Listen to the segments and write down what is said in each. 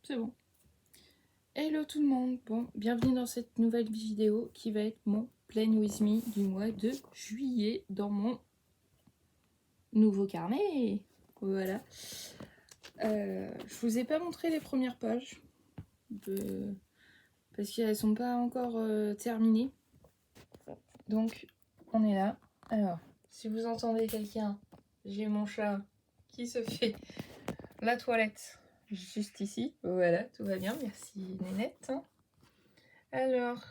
C'est bon. Hello tout le monde. Bon, bienvenue dans cette nouvelle vidéo qui va être mon Plan With Me du mois de juillet dans mon nouveau carnet. Voilà. Je vous ai pas montré les premières pages parce qu'elles sont pas encore terminées. Donc, on est là. Alors, si vous entendez quelqu'un, j'ai mon chat qui se fait la toilette juste ici. Voilà, tout va bien. Merci Nénette. Alors,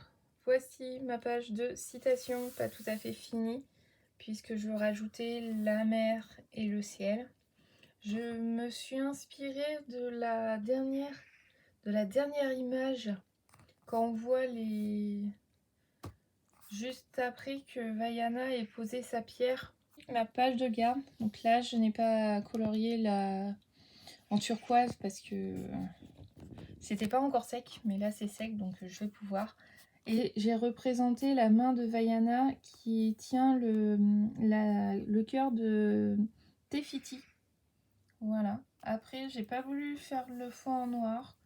voici ma page de citation, pas tout à fait finie, puisque je veux rajouter la mer et le ciel. Je me suis inspirée de la dernière image, quand on voit juste après que Vaiana ait posé sa pierre, la page de garde. Donc là, je n'ai pas colorié en turquoise parce que c'était pas encore sec, mais là c'est sec, donc je vais pouvoir. Et j'ai représenté la main de Vaiana qui tient le cœur de Tefiti. Voilà. Après, j'ai pas voulu faire le fond en noir.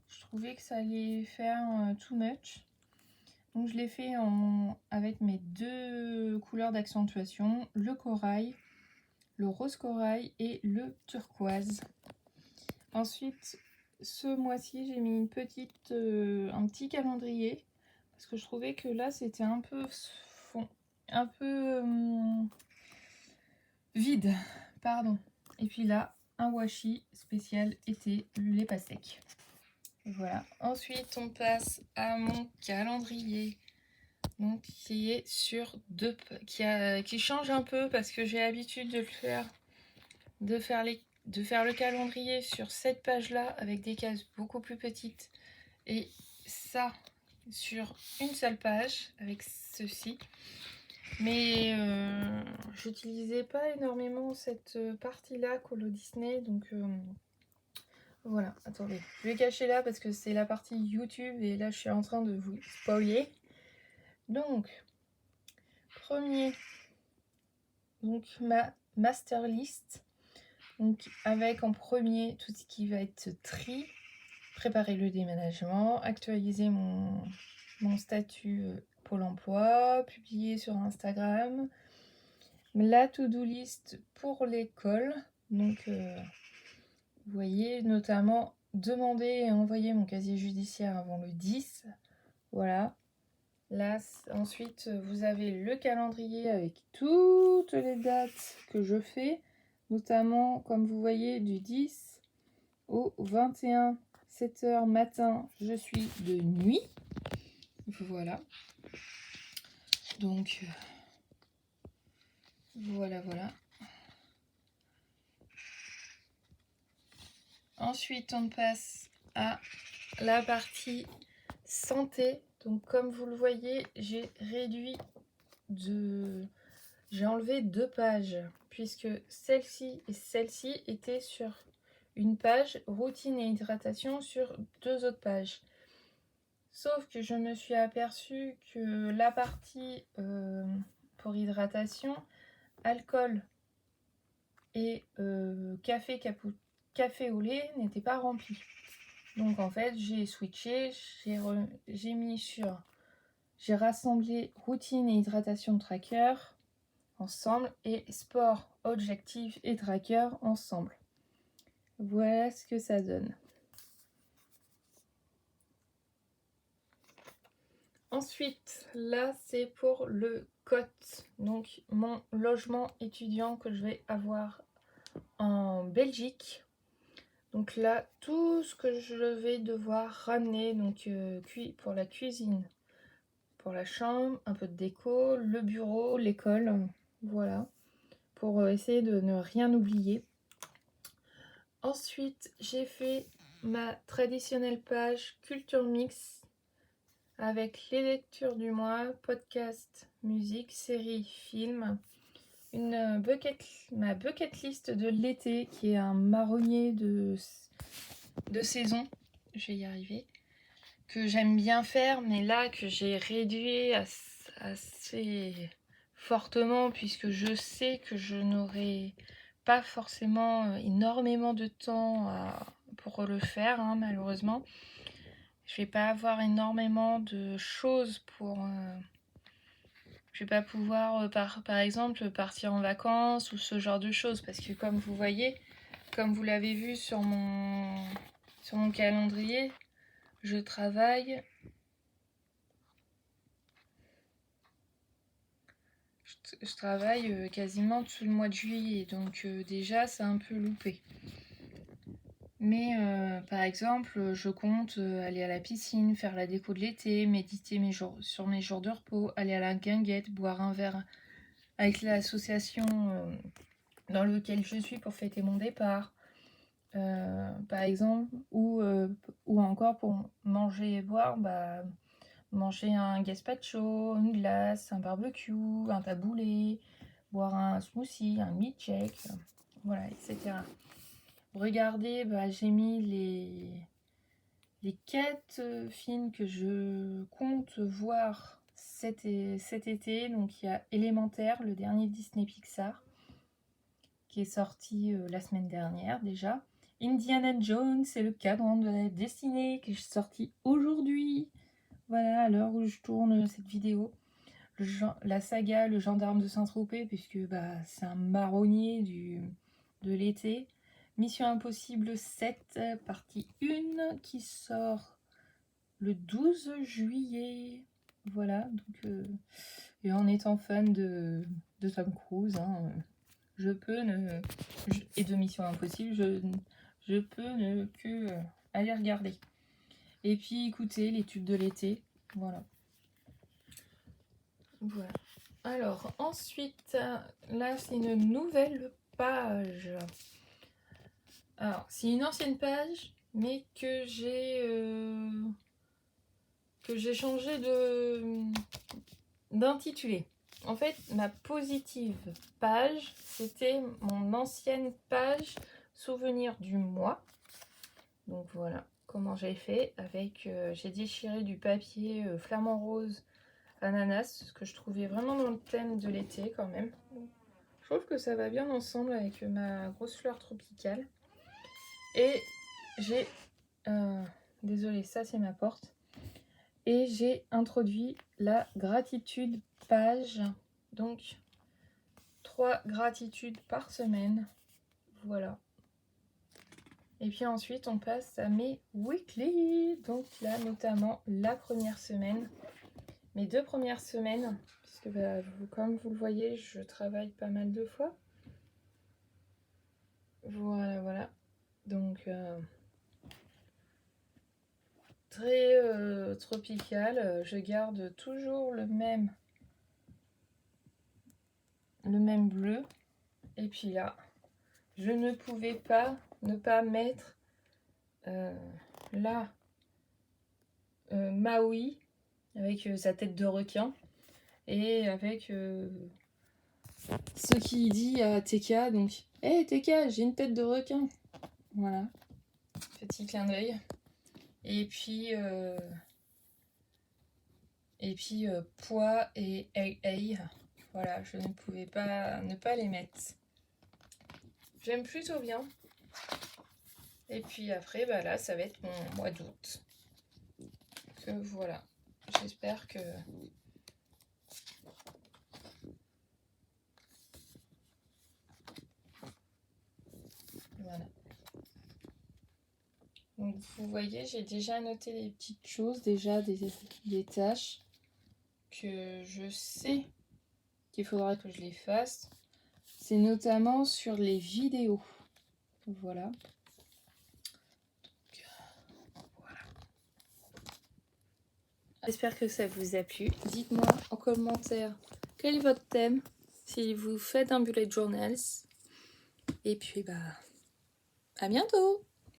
Je trouvais que ça allait faire too much. Donc je l'ai fait avec mes deux couleurs d'accentuation, le corail, le rose corail et le turquoise. Ensuite, ce mois-ci, j'ai mis un petit calendrier. Parce que je trouvais que là, c'était un peu vide. Pardon. Et puis là, un washi spécial été, les pastèques. Voilà. Ensuite, on passe à mon calendrier. Donc, qui est sur qui change un peu parce que j'ai l'habitude de faire le calendrier sur cette page-là avec des cases beaucoup plus petites. Et ça sur une seule page avec ceci. Mais j'utilisais pas énormément cette partie-là Colo Disney, donc voilà. Attendez, je vais cacher là parce que c'est la partie YouTube et là je suis en train de vous spoiler. Donc, premier, donc ma master list, donc avec en premier tout ce qui va être tri, préparer le déménagement, actualiser mon statut Pôle emploi, publier sur Instagram, la to-do list pour l'école, donc vous voyez, notamment demander et envoyer mon casier judiciaire avant le 10, voilà. Là, ensuite, vous avez le calendrier avec toutes les dates que je fais, notamment, comme vous voyez, du 10 au 21, 7h matin, je suis de nuit. Voilà. Donc, voilà. Ensuite, on passe à la partie santé. Donc, comme vous le voyez, j'ai enlevé 2 pages, puisque celle-ci et celle-ci étaient sur une page, routine et hydratation sur 2 autres pages. Sauf que je me suis aperçue que la partie pour hydratation, alcool et café au lait n'était pas remplie. Donc en fait, j'ai switché, j'ai rassemblé routine et hydratation tracker ensemble et sport, objectif et tracker ensemble. Voilà ce que ça donne. Ensuite, là, c'est pour le COT, donc mon logement étudiant que je vais avoir en Belgique. Donc là, tout ce que je vais devoir ramener, donc pour la cuisine, pour la chambre, un peu de déco, le bureau, l'école, voilà, pour essayer de ne rien oublier. Ensuite, j'ai fait ma traditionnelle page Culture Mix avec les lectures du mois, podcast, musique, séries, films. Ma bucket list de l'été qui est un marronnier de saison, je vais y arriver, que j'aime bien faire, mais là que j'ai réduit assez fortement puisque je sais que je n'aurai pas forcément énormément de temps pour le faire, hein, malheureusement. Je vais pas avoir énormément de choses pour... je vais pas pouvoir, par exemple, partir en vacances ou ce genre de choses. Parce que comme vous voyez, comme vous l'avez vu sur mon calendrier, je travaille... Je travaille quasiment tout le mois de juillet. Donc déjà, c'est un peu loupé. Mais par exemple, je compte aller à la piscine, faire la déco de l'été, méditer sur mes jours de repos, aller à la guinguette, boire un verre avec l'association dans laquelle je suis pour fêter mon départ, par exemple, ou encore pour manger et boire, manger un gazpacho, une glace, un barbecue, un taboulé, boire un smoothie, un milkshake, voilà, etc. Regardez, j'ai mis les 4 films que je compte voir cet été. Donc il y a Élémentaire, le dernier Disney Pixar, qui est sorti la semaine dernière déjà. Indiana Jones et le cadran de la destinée, qui est sorti aujourd'hui. Voilà, à l'heure où je tourne cette vidéo. La saga Le Gendarme de Saint-Tropez, puisque c'est un marronnier de l'été. Mission Impossible 7, partie 1, qui sort le 12 juillet. Voilà, donc, et en étant fan de Tom Cruise, hein, et de Mission Impossible, je peux ne que aller regarder. Et puis écoutez les tubes de l'été, voilà. Voilà. Alors, ensuite, là, c'est une nouvelle page. Alors, c'est une ancienne page, mais que j'ai changé d'intitulé. En fait, ma positive page, c'était mon ancienne page souvenir du mois. Donc voilà comment j'ai fait. J'ai déchiré du papier flamant rose ananas, ce que je trouvais vraiment dans le thème de l'été quand même. Je trouve que ça va bien ensemble avec ma grosse fleur tropicale. Et j'ai... désolée, ça c'est ma porte. Et j'ai introduit la gratitude page. Donc, 3 gratitudes par semaine. Voilà. Et puis ensuite, on passe à mes weekly. Donc là, notamment, la première semaine. Mes 2 premières semaines, puisque comme vous le voyez, je travaille pas mal de fois. Voilà. Donc, très tropical. Je garde toujours le même bleu. Et puis là, je ne pouvais pas ne pas mettre là Maui avec sa tête de requin et avec ce qui dit à TK, donc hey TK, j'ai une tête de requin, voilà, petit clin d'œil. Et puis pois et hey, voilà, je ne pouvais pas ne pas les mettre. J'aime plutôt bien. Et puis après, là, ça va être mon mois d'août. Que voilà. J'espère que... Voilà. Donc vous voyez, j'ai déjà noté les petites choses, déjà des tâches que je sais qu'il faudra que je les fasse. C'est notamment sur les vidéos. Voilà. J'espère que ça vous a plu. Dites-moi en commentaire quel est votre thème, si vous faites un bullet journal. Et puis à bientôt!